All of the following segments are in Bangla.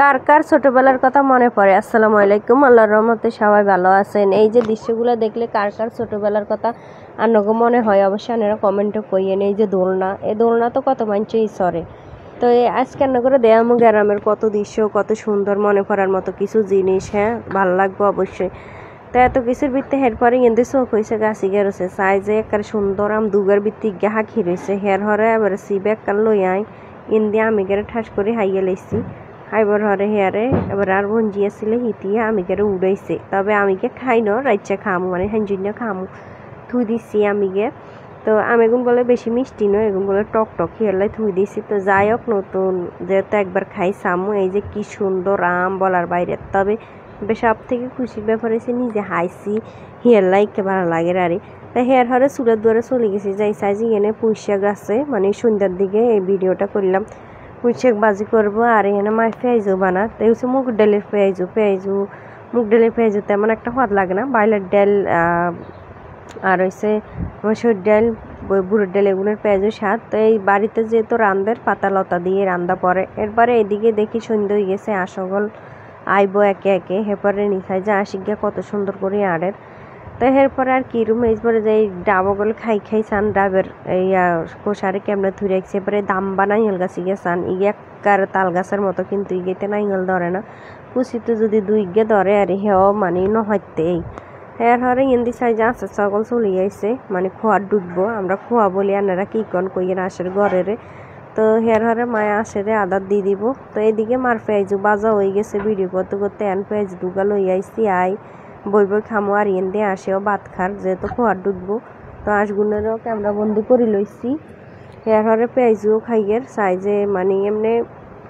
কার কার ছোটবেলার কথা মনে পড়ে? আসসালামু আলাইকুম, আল্লাহর রহমতে সবাই ভালো আছেন। এই যে দৃশ্যগুলো দেখলে কার কার ছোটবেলার কথা আনগো মনে হয় অবশ্যই আপনারা কমেন্টও কইয়েন। এই যে দোলনা, এই দোলনা তো কত মানছেই সরে। তো আজকে রান্না করে দেয়ামো গ্রামের কত দৃশ্য, কত সুন্দর মনে পড়ার মতো কিছু জিনিস। হ্যাঁ, ভালো লাগবে অবশ্যই। তো এত কিছুর ভিত্তি এরপরে কিন্তু চোখ হয়েছে গাছি গেরোছে চাই যে একটা সুন্দর আম দুগার ভিত্তি গা খি রয়েছে হের হরে এবার সিবে একটা লই আই ইন্দি আমি গেরে ঠাস করে হাইয়ে লাইছি হাইবার হরে হেয়ারে এবার আর বঞ্জিয়াছিলে হিতিয়ে আমি গেরে উড়াইছে। তবে আমিকে খাই ন রাইচ্ছে খামু মানে হাঞ্জুন্য খামু থুই দিচ্ছি আমিকে। তো আমেগুন বলে বেশি মিষ্টি নয়, এগুন বলে টক টক হিয়ালাই থুই দিছি। তো যাই হোক, নতুন যেহেতু একবার খাই সামু এই যে কি সুন্দর আম বলার বাইরে। তবে সব থেকে খুশির ব্যাপার হয়েছে নিজে হাইছি হেয়ার লাইকে ভালো লাগে আরে। তাই হেয়ার হরে চুলের দুয়ারে চলে গেছি যাই সাইজি এনে পুঁইশাক আছে মানে সন্ধ্যার দিকে এই ভিডিওটা করলাম। পুঁইশাক বাজি করবো আর এখানে মাছ পেঁয়াজও বানা। তাই হচ্ছে মুগ ডালের পেঁয়াজু মুগ ডালের পেঁয়াজু তেমন একটা স্বাদ লাগে না। বাইলের ডাল আর হচ্ছে মসুর ডাল বুড়োর ডাল এগুলোর পেঁয়াজের স্বাদ। তো এই বাড়িতে যেহেতু রান্দের পাতা লতা দিয়ে রান্না পরে এরপরে এদিকে দেখি সন্ধ্যা হয়ে গেছে আসগল আইব একে একে হেপরে নিখাই যে আসিগা কত সুন্দর করে আড়ের। তো এরপরে আর কি রুম এইপরে যে ডাবগল খাই চান ডাবের এই কোষারে কেমনে ধরে রাখছে এবারে দাম বানাই হল গাছ ইগে চান ইগার তাল গাছের মতো কিন্তু ইগেতে নাইঙ্গল ধরে না। কুচিতে যদি দুই গে ধরে আর হেও মানে নহইতে এই এর হরে ইন্দি চাই যে আছে সকল চলে আইছে মানে খোয়ার ডুববো আমরা খোয়া বলি আনারা কি কন কইয়ের আসের ঘরেরে। তো হেয়ার হরে মায়া আসে রে আদার দিয়ে দিব। তো এদিকে মার পেঁয়াজু বাজা হয়ে গেছে ভিডিও করতে করতে এন পেঁয়াজ দুগা লই আইসি আই বই খামো আর ইন দিয়ে আসেও ভাত খার যেহেতু খোয়ার ডুববো। তো আশগুনেরও ক্যামেরা বন্দি করে লইছি। হেয়ার হরে পেঁয়াজুও খাইয়ের চাই যে মানে এমনি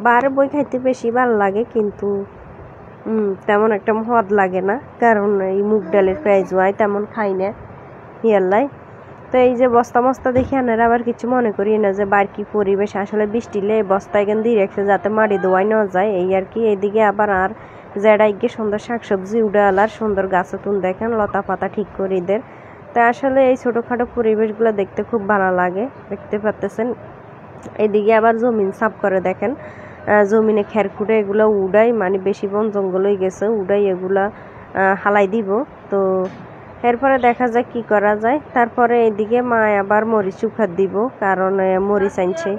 বার বই খাইতে বেশি ভালো লাগে কিন্তু তেমন একটা মদ লাগে না কারণ এই মুগ ডালের পেঁয়াজু আয় তেমন খাই না হিয়াল্লাই। তো এই যে বস্তা মস্তা দেখি আনারা আবার কিছু মনে করি না যে বার কি পরিবেশ আসলে বৃষ্টিলে বস্তা এখান দিয়ে রেখে যাতে মাটি দোয়াই না যায় এই আর কি। এইদিকে আবার আর জেডাইকে সুন্দর শাকসবজি উড়াল আর সুন্দর গাছতুন দেখেন লতা পাতা ঠিক করে এদের। তাই আসলে এই ছোটোখাটো পরিবেশগুলো দেখতে খুব ভালো লাগে দেখতে পাচ্তেছেন। এদিকে আবার জমিন সাফ করে দেখেন জমিনে খেরখুটে এগুলো উড়াই মানে বেশি বন জঙ্গল হয়ে গেছে উড়াই এগুলা হালাই দিব। তো এরপরে দেখা যায় কি করা যায়। তারপরে এদিকে মা আবার মরিচ শুকাত দিব কারণ মরিচ আনছে।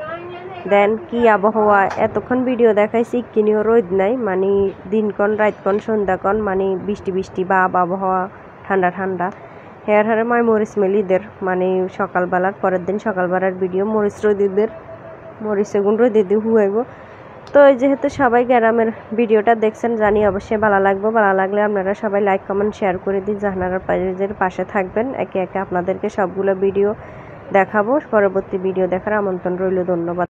দেন কি আবহাওয়া এতক্ষণ ভিডিও দেখাইছি কিনিও রোদ নাই মানে দিনক্ষণ রাতক্ষণ সন্ধ্যাক্ষণ মানে বৃষ্টি বা আবহাওয়া ঠান্ডা ঠান্ডা। হেয়ার হারে মায় মরিচ মেলিদের মানে সকালবেলার পরের দিন সকালবেলার ভিডিও মরিচ রোদিদের মরিচ এগুন রোদিদি হুয়াইব। তো যেহেতু সবাই গ্রামের ভিডিওটা দেখছেন জানি অবশ্যই ভালো লাগবে। ভালো লাগলে আপনারা সবাই লাইক কমেন্ট শেয়ার করে দিন জাহানারা পেজের পাশে থাকবেন। একে একে আপনাদেরকে সবগুলো ভিডিও দেখাবো। পরবর্তী ভিডিও দেখার আমন্ত্রণ রইল। ধন্যবাদ।